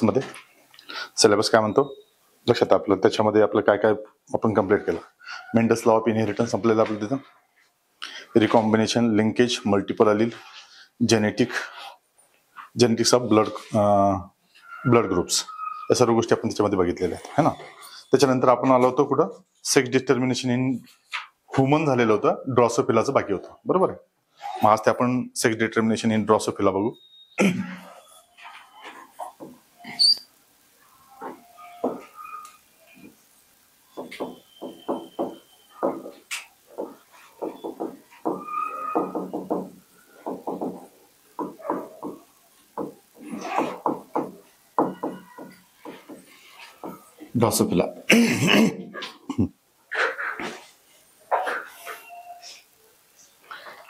मध्ये सिलेबस काय म्हणतो लक्षात आपलं, त्याच्यामध्ये आपलं काय काय आपण कंप्लीट केलं. मेंडल्स लॉ ऑफ इनहेरिटन्स संपलेलं आपलं तिथं. Recombination, linkage, multiple allele, genetics of blood groups, या सर्व गोष्टी आपण त्याच्यामध्ये बघितलेल्या आहेत है ना. त्याच्यानंतर आपण आलो होतो कुठं, सेक्स डिटर्मिनेशन इन ह्युमन झालेलं होतं, ड्रॉसोफिलाचं बाकी होतं, बरोबर आहे. मग आज ते आपण सेक्स डिटर्मिनेशन इन ड्रॉसोफिला बघू. ड्रॉसोफिला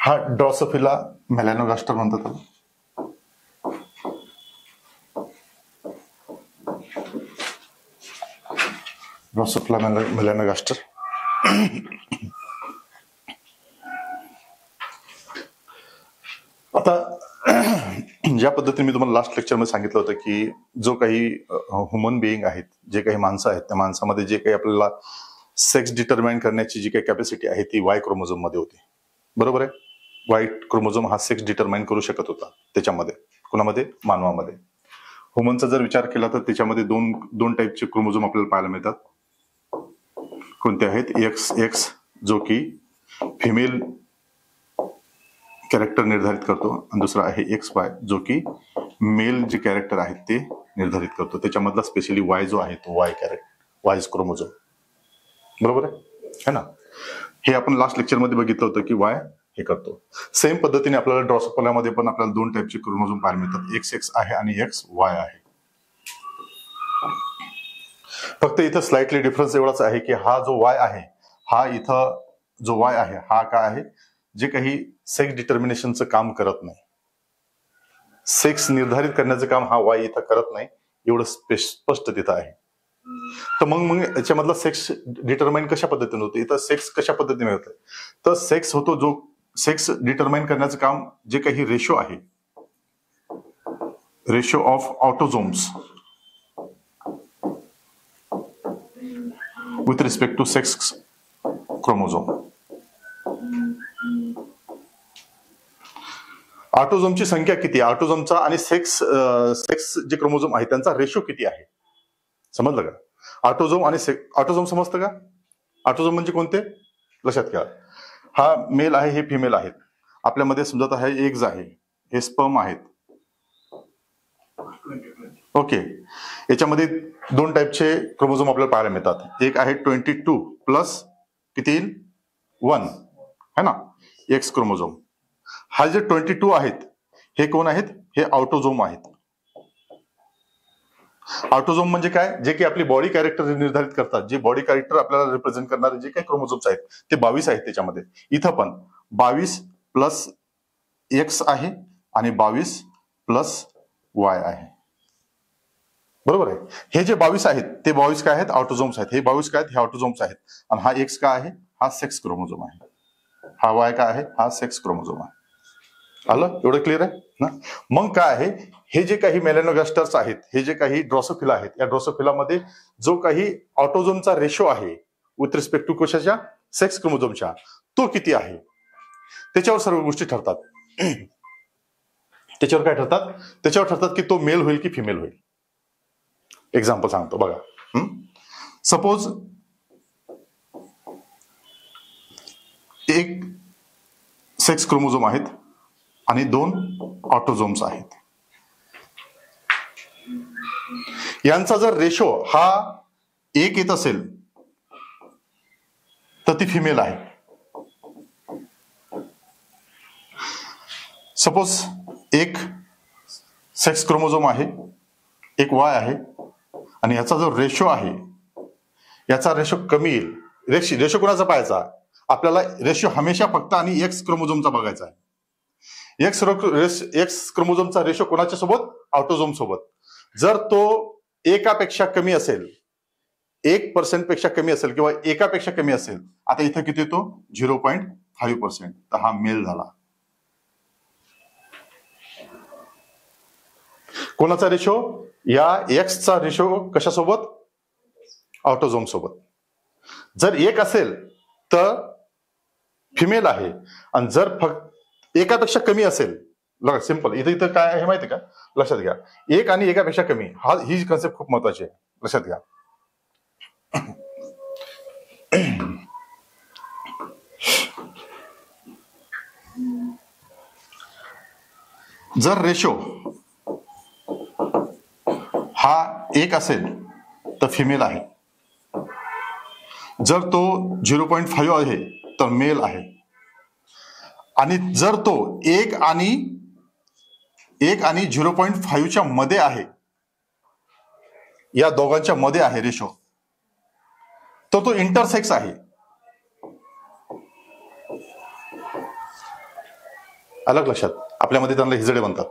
हा ड्रॉसोफिला मेलॅनोगास्टर म्हणतात त्याला. Drosophila melanogaster. आता ज्या पद्धतीने मी तुम्हाला लास्ट लेक्चर मध्ये सांगितलं होतं की जो काही ह्युमन बिईंग आहेत, जे काही माणसं आहेत, त्या माणसामध्ये जे काही आपल्याला सेक्स डिटरमाइन करण्याची जी काही कॅपॅसिटी आहे ती वाय क्रोमोझोम मध्ये होती, बरोबर आहे. वाय क्रोमोझोम हा सेक्स डिटरमाइन करू शकत होता त्याच्यामध्ये, कुणामध्ये, मानवामध्ये. ह्युमनचा जर विचार केला तर त्याच्यामध्ये दोन टाईपचे क्रोमोझोम आपल्याला पाहायला मिळतात. कोणते आहेत, एक्स जो की फिमेल कॅरेक्टर निर्धारित करतो, आणि दुसरा आहे XY जो की मेल जे कॅरेक्टर आहेत ते निर्धारित करतो. त्याच्यामधला स्पेशली वाय जो आहे तो वाय क्रोमोझोम, बरोबर आहे ना. हे आपण लास्ट लेक्चर मध्ये बघितलं होतं की वाय हे करतो. सेम पद्धतीने आपल्याला ड्रॉसोफिलामध्ये पण आपल्याला दोन टाईपचे क्रोमोझोम पाहायला मिळतात, XX आहे आणि XY आहे. फक्त इथं स्लाइटली डिफरन्स एवढाच आहे की हा जो वाय आहे, हा इथं जो वाय आहे हा काय आहे, जे काही सेक्स डिटर्मिनेशनचं काम करत नाही, सेक्स निर्धारित करण्याचं काम हा वाय इथं करत नाही, एवढं स्पष्ट तिथं आहे. तर मग याच्यामधला सेक्स डिटरमाइन कशा पद्धतीने होतं, इथं सेक्स कशा पद्धतीने होतं, तर सेक्स होतो जो सेक्स डिटरमाइन करण्याचं काम जे काही रेशो आहे, ratio of autosomes with respect to sex chromosome. ऑटोझोमची संख्या किती, ऑटोझोमचा आणि सेक्स जे क्रोमोझोम आहे त्यांचा रेशो किती आहे, समजलं का. ऑटोझोम आणि ऑटोझोम समजतं का. ऑटोझोम म्हणजे कोणते, लक्षात घ्या. हा मेल आहे, हे फिमेल आहेत. आपल्यामध्ये समजत आहे एग्ज आहे, हे स्पर्म आहेत, ओके. याच्यामध्ये दोन टाईपचे क्रोमोझोम आपल्याला पाहायला मिळतात. एक आहे 22 प्लस किती येईल 1 है ना, एक्स क्रोमोझोम. हा जे 22 आहेत हे कोण आहेत, हे ऑटोझोम आहेत. ऑटोझोम म्हणजे काय, जे की आपली बॉडी कॅरेक्टर निर्धारित करतात, जे बॉडी कॅरेक्टर आपल्याला रिप्रेझेंट करणारे जे काही क्रोमोझोम्स आहेत ते 22 आहेत. त्याच्यामध्ये इथं पण 22 प्लस एक्स आहे आणि 22 प्लस वाय आहे, बरोबर आहे. हे जे 22 आहेत ते 22 काय आहेत, ऑटोझोम्स आहेत. हे 22 काय आहेत, हे ऑटोझोम्स आहेत. आणि हा एक्स काय आहे, हा सेक्स क्रोमोझोम आहे. हा वाय काय आहे, हा सेक्स क्रोमोझोम आहे. आलं, एवढं क्लिअर आहे ना. मग काय आहे, हे जे काही मेलॅनोगास्टर्स आहेत, हे जे काही ड्रॉसोफिला आहेत, या ड्रॉसोफिलामध्ये जो काही ऑटोझोमचा रेशो आहे विथ रिस्पेक्ट टू कशाच्या, सेक्स क्रोमोझोमच्या, तो किती आहे त्याच्यावर सर्व गोष्टी ठरतात. त्याच्यावर काय ठरतात, त्याच्यावर ठरतात की तो मेल होईल की फिमेल होईल. एक्झाम्पल सांगतो बघा. सपोज एक सेक्स क्रोमोझोम आहेत आणि 2 ऑटोझोम्स आहेत. यांचा जर रेशो हा 1 येत असेल तर ती फिमेल आहे. सपोज एक सेक्स क्रोमोझोम आहे, एक वाय आहे, आणि याचा जो रेशो आहे, याचा रेशो कमी येईल. रेशो कोणाचा पाहायचा, आपल्याला रेशो हमेशा फक्त आणि एक्स क्रोमोझोमचा बघायचा आहे. एक्स क्रोमोझोमचा रेशो कोणाच्या सोबत, ऑटोझोम सोबत. जर तो एकापेक्षा कमी असेल, 1% पेक्षा कमी असेल किंवा एकापेक्षा कमी असेल, आता इथं किती येतो 0.5%, तर हा मेल झाला. कोणाचा रेशो, या एक्सचा रेशो कशासोबत? ऑटोझोम सोबत. जर एक असेल तर फिमेल आहे, आणि जर फक्त एकापेक्षा कमी असेल, सिंपल, इथं काय आहे माहिती का, लक्षात घ्या, एक आणि एकापेक्षा कमी, ही कन्सेप्ट खूप महत्वाची आहे, लक्षात घ्या. जर रेशो हा एक असेल तर फिमेल आहे, जर तो 0.5 आहे तर मेल आहे, आणि जर तो एक आणि 0.5च्या मध्ये आहे, या दोघांच्या मध्ये आहे रेशो, तर तो इंटरसेक्स आहे. अलग लक्षात, आपल्यामध्ये त्यांना हिजडे म्हणतात,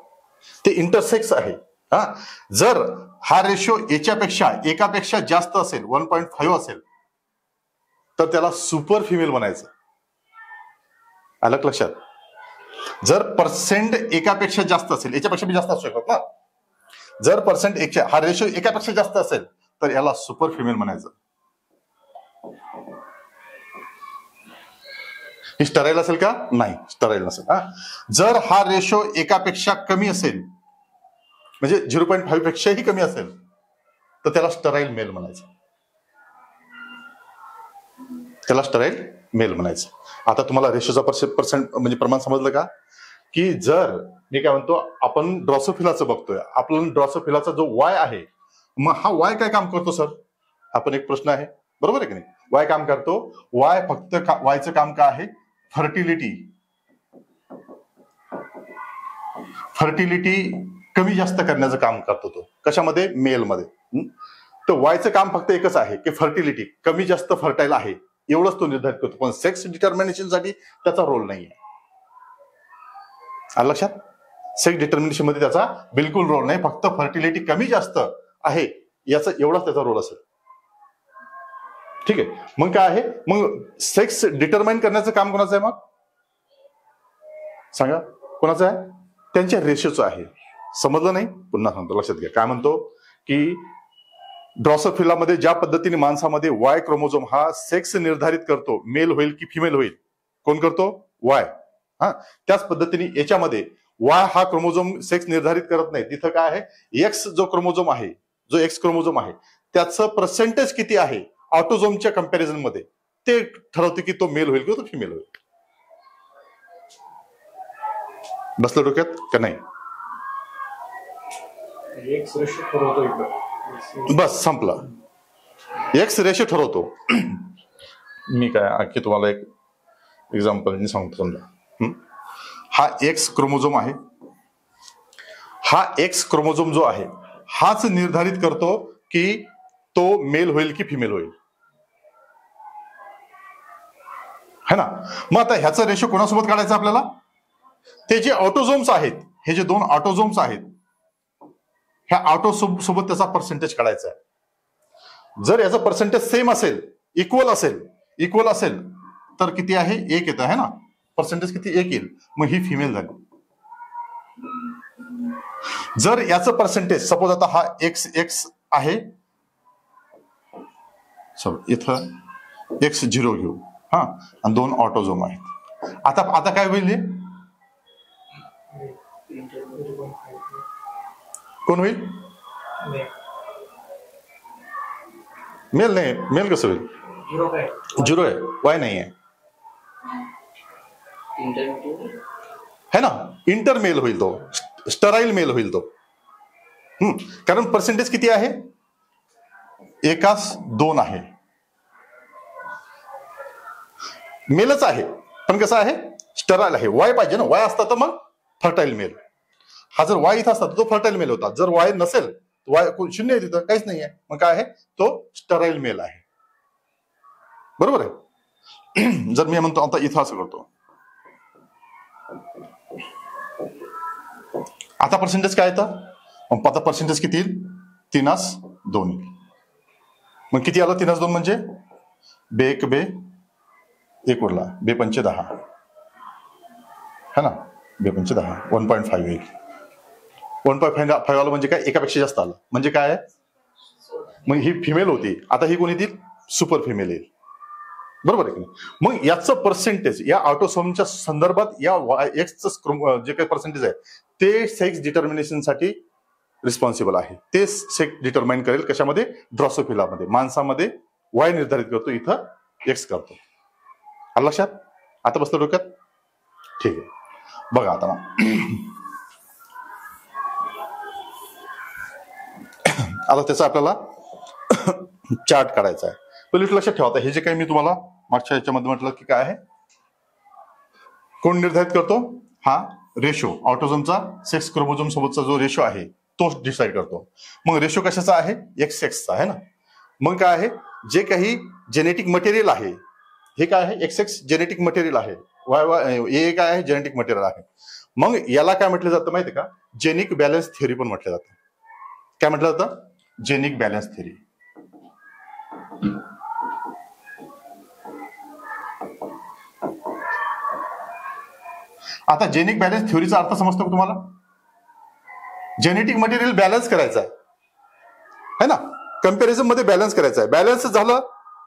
ते इंटरसेक्स आहे. हा, जर हा रेशो एकापेक्षा जास्त असेल, 1.5 असेल, तर त्याला सुपर फिमेल म्हणायचं. अलग लक्षात. जर पर्सेंट एकापेक्षा जास्त असेल, याच्यापेक्षा बी जास्त असू शकतात ना, जर पर्सेंट हा रेशो एकापेक्षा जास्त असेल तर याला सुपर फिमेल म्हणायचं. ही स्टराईल असेल का? नाही, स्टराईल नसेल. हा, जर हा रेशो एकापेक्षा कमी असेल, म्हणजे 0.5 पेक्षाही कमी असेल, तर त्याला स्टराईल मेल म्हणायचं. त्याला स्टराईल मेल म्हणायचं. आता तुम्हाला रेशोचा पर्सेंट म्हणजे प्रमाण समजलं का? की जर मी काय म्हणतो, आपण ड्रॉसोफिलाचं बघतोय, आपण ड्रॉसोफिलाचा जो वाय आहे, मग हा वाय काय काम करतो सर? आपण एक प्रश्न आहे, बरोबर आहे की नाही? वाय काम करतो, वाय फक्त वायचं काम काय आहे? फर्टिलिटी कमी जास्त करण्याचं काम करतो तो. कशामध्ये? मेलमध्ये. तर वायचं काम फक्त एकच आहे की फर्टिलिटी कमी जास्त फर्टाईल आहे, एवढंच तो निर्धारित करतो, पण सेक्स डिटर्मिनेशन साठी त्याचा रोल नाहीये. आलं लक्षात? सेक्स डिटर्मिनेशन मध्ये त्याचा बिलकुल रोल नाही, फक्त फर्टिलिटी कमी जास्त आहे याचा एवढाच त्याचा रोल असेल. ठीक आहे, मग काय आहे? मग सेक्स डिटरमाइन करण्याचं काम कोणाचं आहे? मग सांगा, कोणाचं आहे? त्यांच्या रेशोचं आहे. समजलं नाही? पुन्हा सांगतो, लक्षात घ्या. काय म्हणतो की ड्रॉसोफिलामध्ये ज्या पद्धतीने माणसामध्ये वाय क्रोमोझोम हा सेक्स निर्धारित करतो, मेल होईल की फिमेल होईल, कोण करतो? वाय. हा, त्याच पद्धतीने याच्यामध्ये वाय हा क्रोमोझोम सेक्स निर्धारित करत नाही. तिथं काय आहे? एक्स जो क्रोमोझोम आहे, जो एक्स क्रोमोझोम आहे, त्याचं पर्सेंटेज किती आहे ऑटोझोमच्या कंपॅरिझन मध्ये, ते ठरवते की तो मेल होईल किंवा तो फिमेल होईल. बसलं डोक्यात का नाही? बस संपला. एक्स रेशो ठरवतो. मी काय आणखी तुम्हाला एक एक्झाम्पल सांगतो. समजा हा एक्स क्रोमोझोम आहे, हा एक्स क्रोमोझोम जो आहे हाच निर्धारित करतो की तो मेल होईल की फिमेल होईल, है ना? मग आता ह्याचा रेशो कोणासोबत काढायचा आपल्याला? ते जे ऑटोझोम्स आहेत, हे जे दोन ऑटोझोम्स आहेत, ह्या ऑटोझोम त्याचा पर्सेंटेज काढायचा आहे. जर याचा पर्सेंटेज सेम असेल, इक्वल असेल तर किती आहे? 1 येत आहे ना, पर्सेंटेज किती? 1 येईल, मग ही फिमेल झाली. जर याचं पर्सेंटेज सपोज आता हा एक्स आहे, इथं X0 घेऊ, हा, आणि 2 ऑटोझोम आहेत. आता काय होईल? कोण होईल? मेल नाही. मेल कसं होईल? 0 आहे, वाय नाही आहे, है ना? इंटरमेल होईल तो, स्टराईल मेल होईल तो. कारण पर्सेंटेज किती आहे? 1:2 आहे. मेलच आहे, पण कसं आहे? स्टराईल आहे. वाय पाहिजे ना, वाय असता तर मग फर्टाईल मेल. हा जर वाय इथं असता तर तो फर्टाईल मेल होता. जर वाय नसेल, वाय 0 आहे, तिथं काहीच नाही आहे, मग काय आहे? तो स्टराईल मेल आहे. बरोबर आहे? जर मी म्हणतो आता इथं असं करतो, आता पर्सेंटेज काय येतं? आता पर्सेंटेज किती येईल? 3:2. मग किती आलं? 3:2 म्हणजे 1 उरला, 2×5 10, है ना? 2×5 10, 1.5 येईल. 1.5 आलं म्हणजे काय, एकापेक्षा जास्त आलं म्हणजे काय, मग ही फिमेल होती, आता ही कोणी ती सुपर फिमेल येईल, बरोबर आहे की नाही. मग याचं पर्सेंटेज या ऑटोसोमच्या संदर्भात या एक्सचं जे काही पर्सेंटेज आहे ते सेक्स डिटर्मिनेशनसाठी रिस्पॉन्सिबल आहे. ते सेक्स डिटरमाइन करेल कशामध्ये, ड्रॉसोफिलामध्ये. माणसामध्ये वाय निर्धारित करतो, इथं एक्स करतो. आलं लक्षात, आता बसलं डोक्यात, ठीक आहे. बघा आता आता त्याचा आपल्याला चार्ट काढायचा आहे. पहिली लक्षात ठेवा, हे जे काही मी तुम्हाला मागच्या याच्यामध्ये म्हटलं की काय आहे, कोण निर्धारित करतो, हा रेशो ऑटोझोमचा सेक्स क्रोमोझोम सोबतचा जो रेशो आहे तोच डिसाईड करतो. मग रेशो कशाचा आहे, एक्स एक्सचा आहे ना. मग काय आहे, जे काही जेनेटिक मटेरियल आहे, हे काय आहे, एक्स एक्स जेनेटिक मटेरियल आहे, वाय वाय ए काय आहे, जेनेटिक मटेरियल आहे. मग याला काय म्हटलं जातं माहिती का, जेनिक बॅलन्स थिअरी पण म्हटलं जातं. काय म्हटलं जातं, जेनिक बॅलन्स थिअरी. आता जेनिक बॅलन्स थिअरीचा अर्थ समजतो का तुम्हाला, जेनेटिक मटेरियल बॅलन्स करायचं आहे ना, कम्पॅरिझन मध्ये बॅलन्स करायचं आहे. बॅलन्स झालं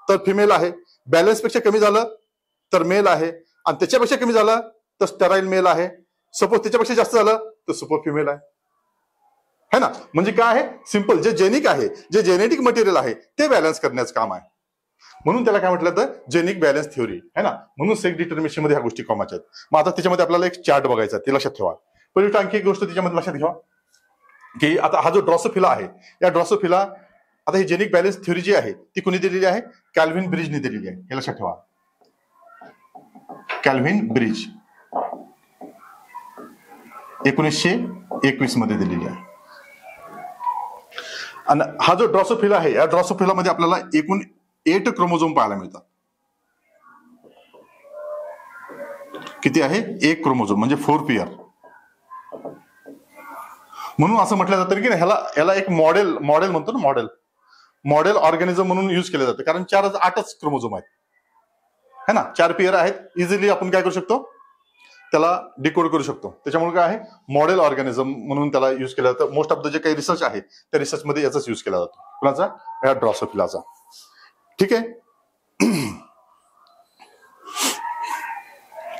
तर फिमेल आहे, बॅलन्स पेक्षा कमी झालं तर मेल आहे, आणि त्याच्यापेक्षा कमी झालं तर स्टेराईल मेल आहे. सपोज त्याच्यापेक्षा जास्त झालं तर सुपर फिमेल आहे ना. म्हणजे काय आहे, सिंपल, जे जेनिक आहे, जे जेनेटिक मटेरियल आहे ते बॅलन्स करण्याचं काम आहे. म्हणून त्याला काय म्हटलं तर जेनिक बॅलन्स थिअरी आहे ना. म्हणून सेक्स डिटर्मिनेशन मध्ये ह्या गोष्टी कॉमाच्या आहेत. मग आता त्याच्यामध्ये आपल्याला एक चार्ट बघायचा आहे, ते लक्षात ठेवा. पहिली आणखी एक गोष्ट त्याच्यामध्ये लक्षात घ्या की आता हा जो ड्रॉसोफिला आहे, या ड्रॉसोफिला, आता ही जेनिक बॅलन्स थिअरी जी आहे ती कोणी दिलेली आहे, कॅल्व्हिन ब्रिजने दिलेली आहे. हे लक्षात ठेवा, कॅल्व्हिन ब्रिज 1921 मध्ये दिलेली आहे. आणि हा जो ड्रॉसोफिला आहे, या ड्रॉसोफिलामध्ये आपल्याला एकूण 8 क्रोमोझोम पाहायला मिळतात. किती आहे, 1 क्रोमोझोम म्हणजे 4 पेअर. म्हणून असं म्हटलं जातं की ह्याला एक मॉडेल म्हणतो ना, मॉडेल ऑर्गॅनिझम म्हणून युज केलं जातं. कारण 8च क्रोमोझोम आहेत है ना, 4 पेअर आहेत. इझिली आपण काय करू शकतो, त्याला डिकोड करू शकतो. त्याच्यामुळे काय आहे, मॉडेल ऑर्गॅनिझम म्हणून त्याला युज केलं जातं. मोस्ट ऑफ द जे काही रिसर्च आहे त्या रिसर्च मध्ये याचाच युज केला जातो. कुणाचा, या ड्रॉसोफिलाचा. ठीक आहे.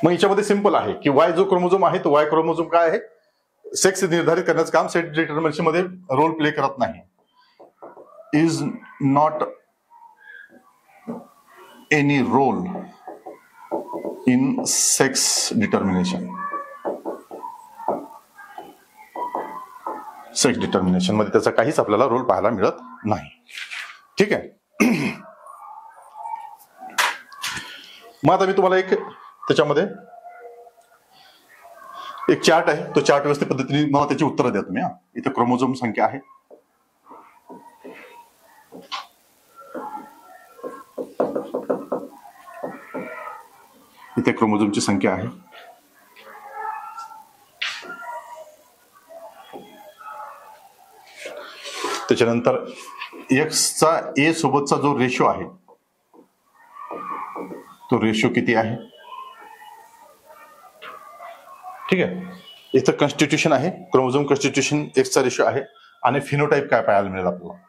मग याच्यामध्ये सिंपल आहे की वाय जो क्रोमोझोम आहे तो वाय क्रोमोझोम काय आहे, सेक्स निर्धारित करण्याचं काम सेक्स डिटर्मिनेशन मध्ये रोल प्ले करत नाही. Is not any role in sex determination. Sex determination मध्ये त्याचा काहीच आपल्याला रोल पाहायला मिळत नाही. ठीक आहे. मग आता मी तुम्हाला एक त्याच्यामध्ये एक चार्ट आहे, तो चार्ट व्यवस्थित पद्धतीने मला त्याची उत्तरं द्या तुम्ही. इथे क्रोमोझोम संख्या आहे, इथे क्रोमोझोमची संख्या आहे. त्याच्यानंतर एक्सचा ए सोबतचा जो रेशो आहे तो रेशो किती आहे. ठीक आहे. इथं कॉन्स्टिट्यूशन आहे, क्रोमोझोम कॉन्स्टिट्यूशन एक्सचा रेशो आहे, आणि फिनोटाईप काय पाहायला मिळेल आपल्याला.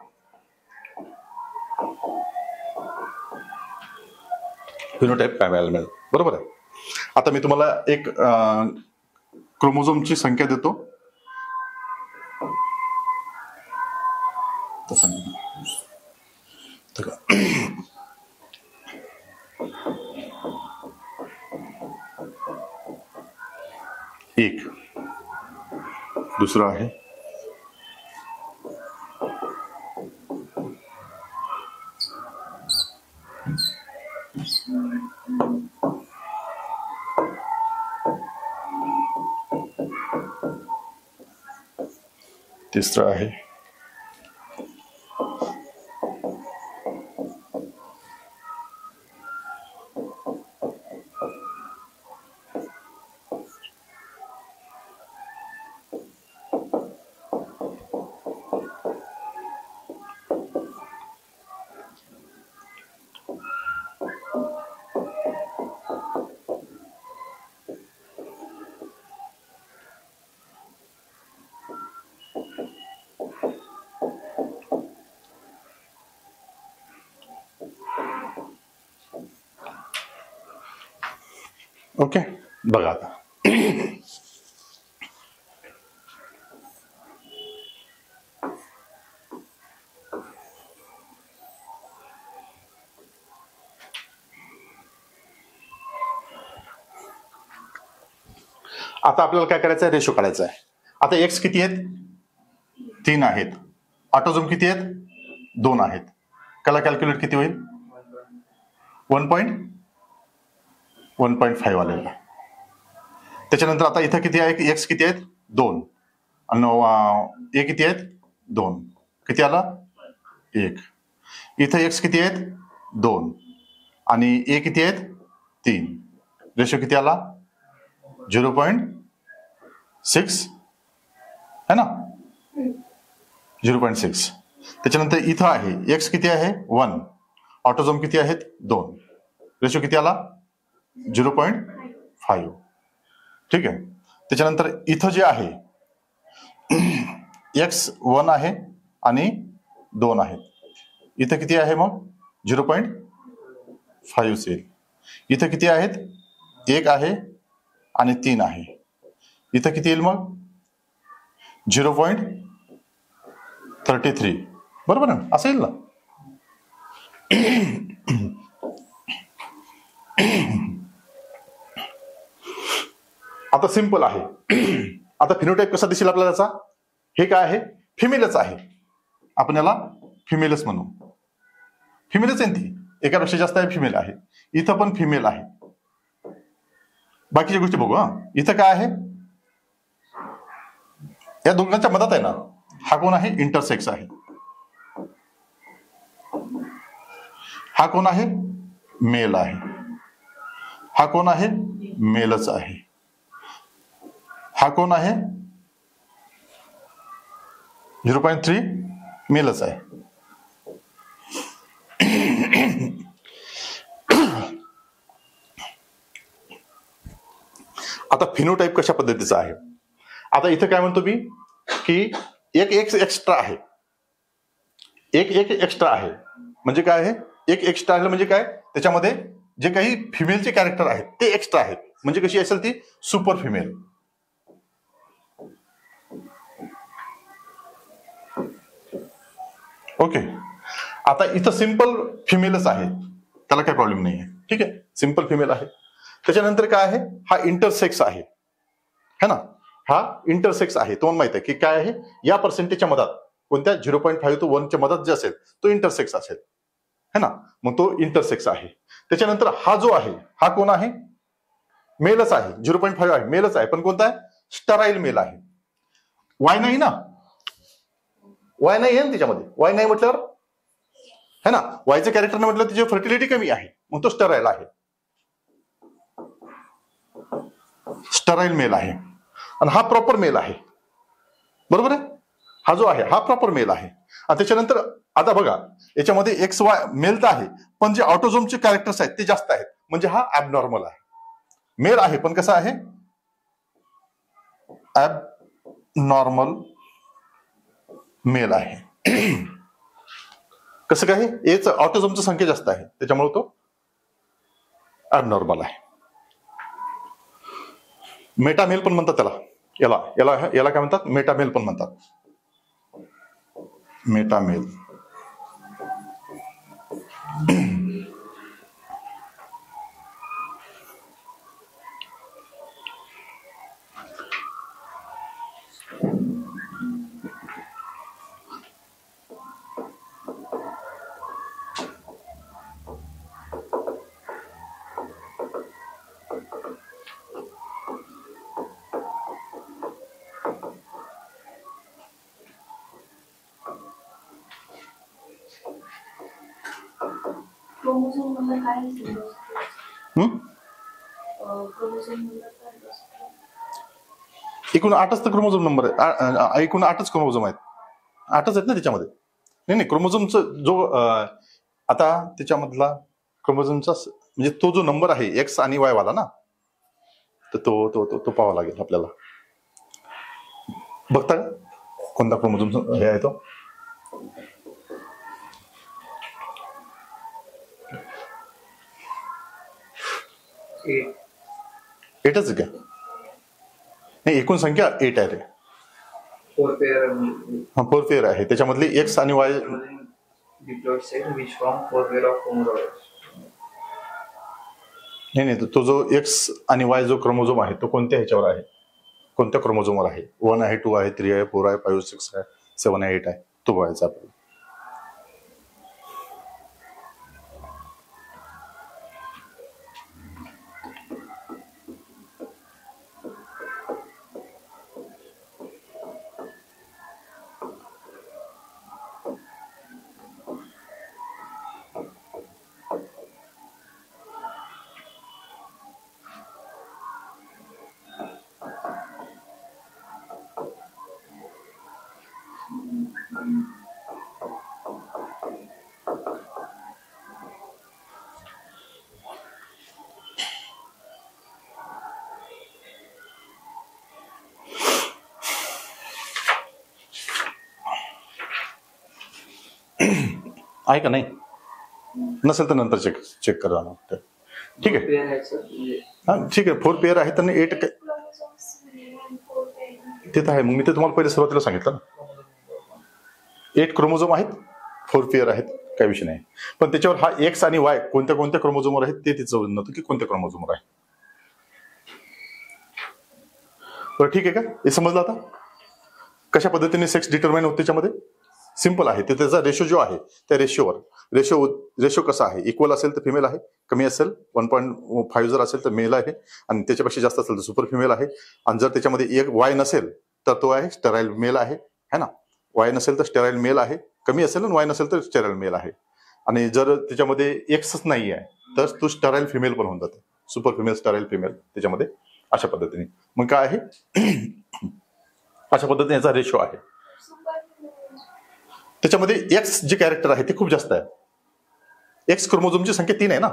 फिनोटाईप काय पाहायला मिळेल, बरोबर आहे. आता मी तुम्हाला एक क्रोमोझोमची संख्या देतो. एक, दुसरा आहे तिसरा आहे ओके, बघा आता आता आपल्याला काय करायचं आहे, रेशो काढायचा आहे. आता एक्स किती आहेत, 3 आहेत. ऑटोझोम किती आहेत, 2 आहेत. त्याला कॅल्क्युलेट किती होईल, 1.5 आलेला. त्याच्यानंतर आता इथं किती आहे, एक्स किती आहेत, 2 आणि ए किती आहेत, 2. किती आला, 1. इथं एक्स किती आहेत, 2 आणि ए किती आहेत, 3. रेशो किती आला, 0.6 है ना, 0.6. त्याच्यानंतर इथं आहे एक्स किती आहे, 1. ऑटोझोम किती आहेत, 2. रेशो किती आला, 0.5. ठीक आहे. त्याच्यानंतर इथं जे आहे एक्स 1 आहे आणि 2 आहेत. इथं किती आहे मग, 0.5 येईल. इथं किती आहेत, 1 आहे आणि 3 आहे. इथं किती येईल मग, 0.33. बरोबर ना, असं येईल ना. आता सिंपल आहे. आता फिनोटाईप कसा दिसेल आपल्याला त्याचा, हे काय आहे, फिमेलच आहे. आपण याला फिमेलच म्हणू. फिमेलच आहे ती, एकापेक्षा जास्त आहे, फिमेल आहे. इथं पण फिमेल आहे. बाकीच्या गोष्टी बघू. इथं काय आहे, या दोघांच्या मधात आहे ना, हा कोण आहे, इंटरसेक्स आहे. हा कोण आहे, मेल आहे. हा कोण आहे, मेलच आहे. हा कोण आहे, 0.3 मेलच आहे. आता फिनोटाईप कशा पद्धतीचा आहे. आता इथं काय म्हणतो मी, की एक एक्स्ट्रा आहे. एक एक्स्ट्रा आहे म्हणजे काय आहे, एक एक्स्ट्रा आहे म्हणजे काय, त्याच्यामध्ये जे काही फिमेलचे कॅरेक्टर आहेत ते एक्स्ट्रा आहेत. म्हणजे कशी असेल ती, सुपर फिमेल. ओके. आता इथं सिंपल फिमेलच आहे, त्याला काही प्रॉब्लेम नाही आहे. ठीक आहे, सिंपल फिमेल आहे. त्याच्यानंतर काय आहे, हा इंटरसेक्स आहे, है ना. हा इंटरसेक्स आहे. तुम्हाला माहित आहे की काय आहे, या पर्सेंटेजच्या मधात, कोणत्या 0.5 to 1 च्या मधात जे असेल तो इंटरसेक्स असेल, है ना. मग तो इंटरसेक्स आहे. त्याच्यानंतर हा जो आहे, हा कोण आहे, मेलच आहे. 0.5 आहे, मेलच आहे. पण कोणता आहे, स्टराईल मेल आहे. वाय नाही ना, वाय नाही आहे ना त्याच्यामध्ये. वाय नाही म्हटल्यावर, है ना, वायचं कॅरेक्टर म्हटलं त्याची फर्टिलिटी कमी आहे, मग तो स्टराईल आहे. स्टराईल मेल आहे. आणि हा प्रॉपर मेल आहे. बरोबर आहे, हा जो आहे हा प्रॉपर मेल आहे. आणि त्याच्यानंतर आता बघा, याच्यामध्ये एक्स वाय मेल तर आहे, पण जे ऑटोझोमचे कॅरेक्टर्स आहेत ते जास्त आहेत. म्हणजे हा ऍबनॉर्मल आहे. मेल आहे पण कसा आहे, ऍबनॉर्मल मेल आहे. कसं काय, एच ऑटोझोमची संख्या जास्त आहे त्याच्यामुळे तो ऍबनॉर्मल आहे. मेटामेल पण म्हणतात त्याला, याला याला याला काय म्हणतात, मेटामेल पण म्हणतात. मेटामेल. क्रोमोझोम नंबर काय आहे? क्रोमोझोम नंबर एकूण 8च तर क्रोमोझोम नंबर आहे. एकूण 8च क्रोमोझोम आहेत. 8च आहेत ना त्याच्यामध्ये. नाही नाही, क्रोमोझोमचा जो आता त्याच्यामधला क्रोमोझोमचा म्हणजे तो जो नंबर आहे एक्स आणि वाय वाला ना, तर तो तो तो तो पाहावा लागेल आपल्याला. बघता का कोणता क्रोमोझोम हे आहे तो. 8च आहे का? नाही, एकूण संख्या 8 आहे रे. 4 पेअर हा 4 पेअर आहे, त्याच्यामधली एक्स आणि Y. Diploid set which form 4 pair of chromosomes. नाही, तो जो एक्स आणि वाय जो क्रोमोझोम आहे तो कोणत्या ह्याच्यावर आहे, कोणत्या क्रोमोझोमवर आहे? 1 आहे, 2 आहे, 3 आहे, 4 आहे, 5, 6 आहे, 7 आहे, 8 आहे, तो बघायचा आपल्याला. आहे का? नाही नसेल तर नंतर चेक करा. ठीक आहे, पेअर आहेत सर म्हणजे हा ठीक आहे. 4 पेअर आहे तर 8 ते तर आहे. मग मी ते तुम्हाला पहिले सुरुवातीला सांगितलं ना, 8 क्रोमोझोम आहेत, 4 पेअर आहेत, काही विषय नाही. पण त्याच्यावर हा एक्स आणि वाय कोणत्या कोणत्या क्रोमोझोमवर आहेत ते तिचं नव्हतं की कोणत्या क्रोमोझोमवर आहे. बरं ठीक आहे का? हे समजलं आता कशा पद्धतीने सेक्स डिटरमाइन होते. त्याच्यामध्ये सिंपल आहे, ते त्याचा रेशो जो आहे त्या रेशोवर, रेशो कसा आहे, इक्वल असेल तर फिमेल आहे, कमी असेल 1.5 जर असेल तर मेल आहे, आणि त्याच्यापेक्षा जास्त असेल तर सुपर फिमेल आहे. आणि जर त्याच्यामध्ये एक वाय नसेल तर तो आहे स्टेराईल मेल आहे, है ना. वाय नसेल तर स्टेराईल मेल आहे, कमी असेल आणि वाय नसेल तर स्टेराईल मेल आहे. आणि जर त्याच्यामध्ये एक्सच नाही आहे तर तो स्टेराईल फिमेल पण होऊन जाते, सुपर फिमेल, स्टेराईल फिमेल त्याच्यामध्ये. अशा पद्धतीने मग काय आहे, अशा पद्धतीने याचा रेशो आहे. त्याच्यामध्ये एक्स जे कॅरेक्टर आहे ते खूप जास्त आहे. एक्स क्रोमोझोमची संख्या 3 आहे ना.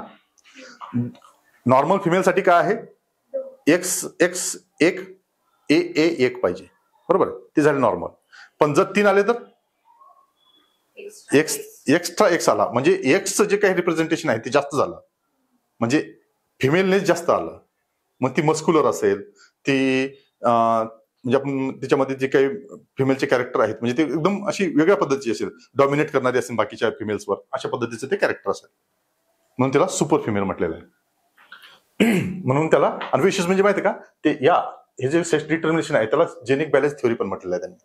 नॉर्मल फिमेलसाठी काय आहे, एक्स 1 ए 1 पाहिजे, बरोबर, ते झाले नॉर्मल. पण जर 3 आले तर एक्स्ट्रा एक्स आला, म्हणजे एक्सचं जे काही रिप्रेझेंटेशन आहे ते जास्त झालं, म्हणजे फिमेलने जास्त आलं. मग ती मस्क्युलर असेल, ती म्हणजे आपण त्याच्यामध्ये जे काही फिमेलचे कॅरेक्टर आहेत म्हणजे ते एकदम अशी वेगळ्या पद्धतीची असेल, डॉमिनेट करणारी असेल बाकीच्या फिमेल्सवर, अशा पद्धतीचे ते कॅरेक्टर असेल, म्हणून त्याला सुपर फिमेल म्हटलेलं आहे. म्हणून त्याला, आणि विशेष म्हणजे माहिती का, ते हे जे सेक्स डिटर्मिनेशन आहे त्याला जेनेटिक बॅलन्स थ्योरी पण म्हटलेलं आहे त्यांनी,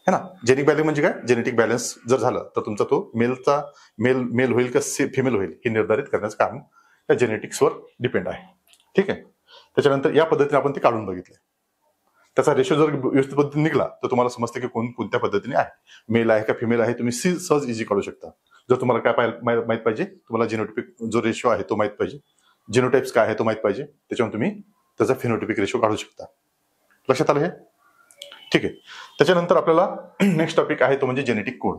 है ना. जेनेटिक बॅलन्स म्हणजे काय, जेनेटिक बॅलन्स जर झालं तर तुमचा तो मेल होईल का फिमेल होईल हे निर्धारित करण्याचं काम त्या जेनेटिक्सवर डिपेंड आहे. ठीक आहे. त्याच्यानंतर या पद्धतीने आपण ते काढून बघितले. त्याचा रेशो जर व्यवस्थित पद्धतीने निघाला तर तुम्हाला समजतं की कोणत्या पद्धतीने आहे, मेल आहे का फिमेल आहे, तुम्ही सहज इझी काढू शकता. जर तुम्हाला काय माहित पाहिजे, तुम्हाला जिनोटिपिक जो रेशो आहे तो माहित पाहिजे, जिनोटाइप्स काय आहे तो माहित पाहिजे, त्याच्यावर तुम्ही त्याचा फिनोटिपिक रेशो काढू शकता. लक्षात आलं हे? ठीक आहे. त्याच्यानंतर आपल्याला नेक्स्ट टॉपिक आहे तो म्हणजे जेनेटिक कोड.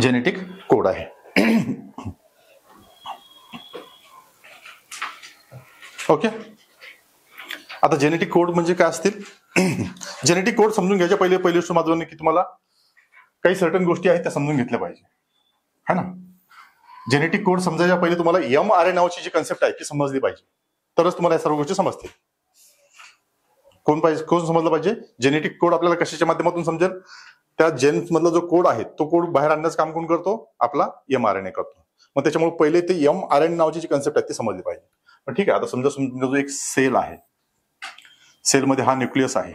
जेनेटिक कोड आहे. ओके. आता जेनेटिक कोड म्हणजे काय असतील, जेनेटिक कोड समजून घ्यायच्या पहिली गोष्ट माझं की तुम्हाला काही सर्टन गोष्टी आहेत त्या समजून घेतल्या पाहिजे, है ना. जेनेटिक कोड समजायच्या पहिले तुम्हाला mRNA नावाची जी कन्सेप्ट आहे ती समजली पाहिजे, तरच तुम्हाला या सर्व गोष्टी समजतील. कोण समजलं पाहिजे? जेनेटिक कोड आपल्याला कशाच्या माध्यमातून समजेल, त्या जेन्स मधला जो कोड आहे तो कोड बाहेर आणण्याचं काम कोण करतो, आपला mRNA करतो. मग त्याच्यामुळे पहिले ते mRNA नावाची जी कन्सेप्ट आहे ती समजली पाहिजे. पण ठीक आहे, आता समजा जो एक सेल आहे, सेलमध्ये हा न्यूक्लियस आहे,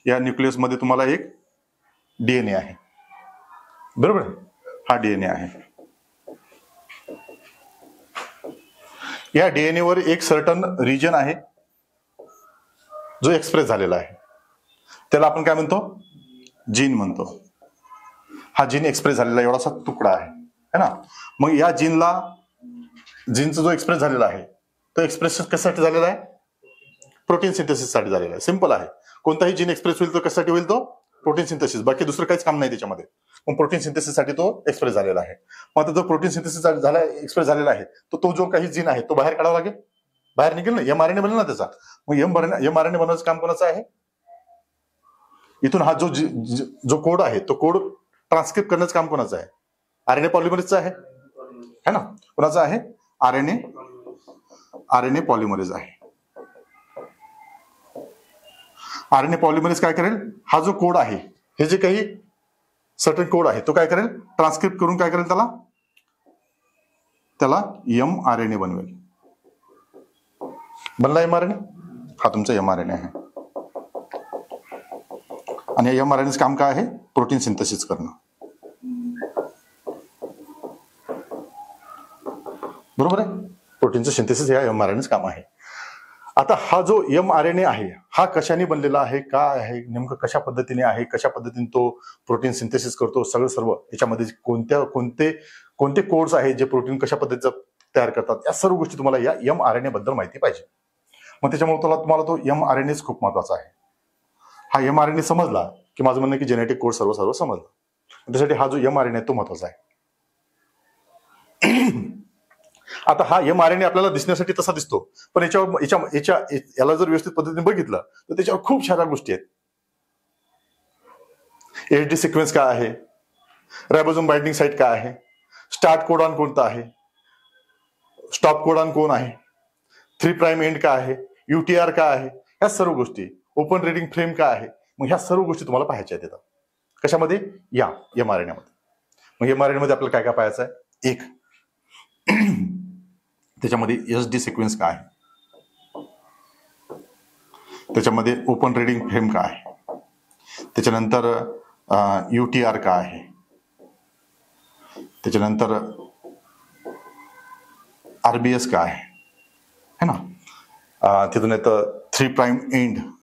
या न्यूक्लियसमध्ये तुम्हाला एक डीएनए आहे, बरोबर, हा डीएनए आहे. या डीएनए वर एक सर्टन रिजन आहे जो एक्सप्रेस झालेला आहे, त्याला आपण काय म्हणतो, जीन म्हणतो. हा जीन एक्सप्रेस झालेला एवढासा तुकडा आहे, है ना. मग या जीनचा जो एक्सप्रेस झालेला आहे तो एक्सप्रेस कशासाठी झालेला आहे, प्रोटीन सिंथेसिस साठी झालेला आहे. सिंपल आहे, कोणताही जीन एक्सप्रेस होईल तो कशासाठी होईल, तो प्रोटीन सिंथेसिस, बाकी दुसरं काहीच काम नाही त्याच्यामध्ये. मग प्रोटीन सिंथेसिस साठी तो एक्सप्रेस झालेला आहे. मग आता जो प्रोटीन सिंथेसिस झाला, एक्सप्रेस झालेला आहे, तो जो काही जीन आहे तो बाहेर काढावा लागेल, बाहेर निघेल ना, mRNA बनेल ना त्याचा. मग mRNA बनवायचं काम कोणाचं आहे, इथून हा जो कोड आहे तो कोड ट्रान्सक्रिप्ट करण्याचं काम कोणाचं आहे, RNA पॉलिमरेजचा आहे है ना, कोणाचा आहे? RNA पॉलिमरेज आहे. RNA पॉलिमरेज काय करेल? हा जो कोड आहे, हे जे काही सर्टन कोड आहे, तो काय करेल? ट्रान्सक्रिप्ट करून काय करेल? त्याला mRNA बनवेल. बनला mRNA? हा तुमचा mRNA आहे. आणि या mRNAचं काम काय आहे? प्रोटीन सिंथेसिस करणं. बरोबर आहे? प्रोटीनचं सिंथेसिस या mRNAचं काम आहे. आता हा जो mRNA आहे, हा कशाने बनलेला आहे, काय आहे, नेमकं कशा पद्धतीने आहे, कशा पद्धतीने तो प्रोटीन सिंथेसिस करतो, सगळं सर्व याच्यामध्ये कोणते कोड्स आहेत जे प्रोटीन कशा पद्धतीचं तयार करतात, या सर्व गोष्टी तुम्हाला या mRNA बद्दल माहिती पाहिजे. मग त्याच्यामुळे तुम्हाला तो mRNA खूप महत्वाचा आहे. हा mRNA समजला की माझं म्हणणं की जेनेटिक कोड सर्व समजलं. त्यासाठी हा जो mRNA तो महत्वाचा आहे. आता हा mRNA आपल्याला दिसण्यासाठी तसा दिसतो, पण याला जर व्यवस्थित पद्धतीने बघितलं तर त्याच्यावर खूप साऱ्या गोष्टी आहेत. HD सिक्वेन्स काय आहे, रायबोसोम बाइंडिंग साईट काय आहे, स्टार्ट कोडॉन कोणता आहे, स्टॉप कोडॉन कोण आहे, 3 प्राइम एंड काय आहे, UTR काय आहे, ह्या सर्व गोष्टी, ओपन रीडिंग फ्रेम काय आहे. मग ह्या सर्व गोष्टी तुम्हाला पाहायच्या आहेत. कशामध्ये? या mRNA मध्ये. मग mRNA मध्ये आपल्याला काय काय पाहायचं आहे? एक, त्याच्यामध्ये SD सिक्वेन्स काय आहे, त्याच्यामध्ये ओपन रीडिंग फ्रेम काय आहे, त्याच्यानंतर UTR काय आहे, त्याच्यानंतर RBS काय आहे है ना, तिथून येतं 3 प्राइम एंड